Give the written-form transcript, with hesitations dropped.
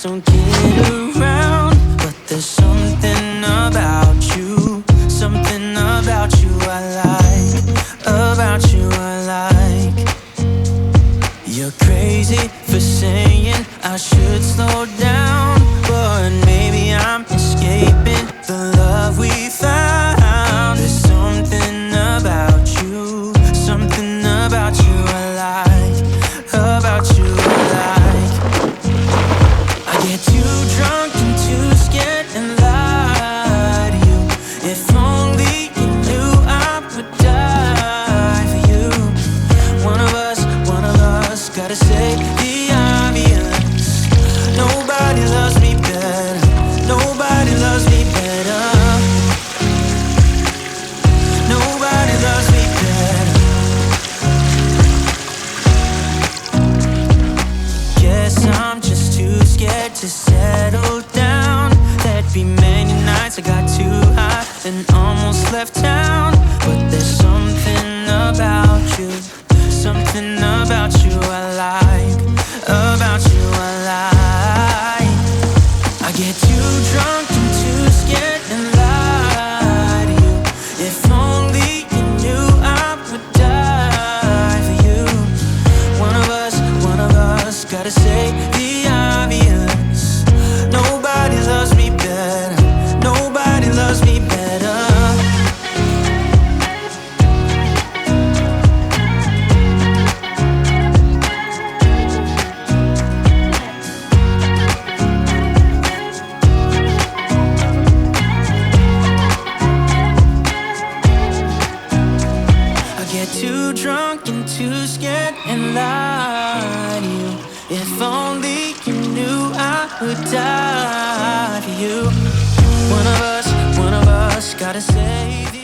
just don't get around. But there's something about you, something about you I like, about you I like. You're crazy for saying I should slow down, but maybe I'm escaping the love we found. There's something about you, something about you I like, about you I like. I get too drunk and too scared and lie to you. If only you knew I would die for you. One of us gotta say the obvious. Nobody loves me better, nobody loves me better, nobody loves me better. Guess I'm just too scared to settle down. There'd be many nights I got too high and almost left town. But there's something about you, something about you I like, about you I like. I get too drunk and too scared and lie to you. If only you knew I would die for you. One of us gotta say the obvious. Nobody loves me better, nobody loves me better. Get too drunk and too scared and lie to you. If only you knew I would die for you. One of us gotta save you.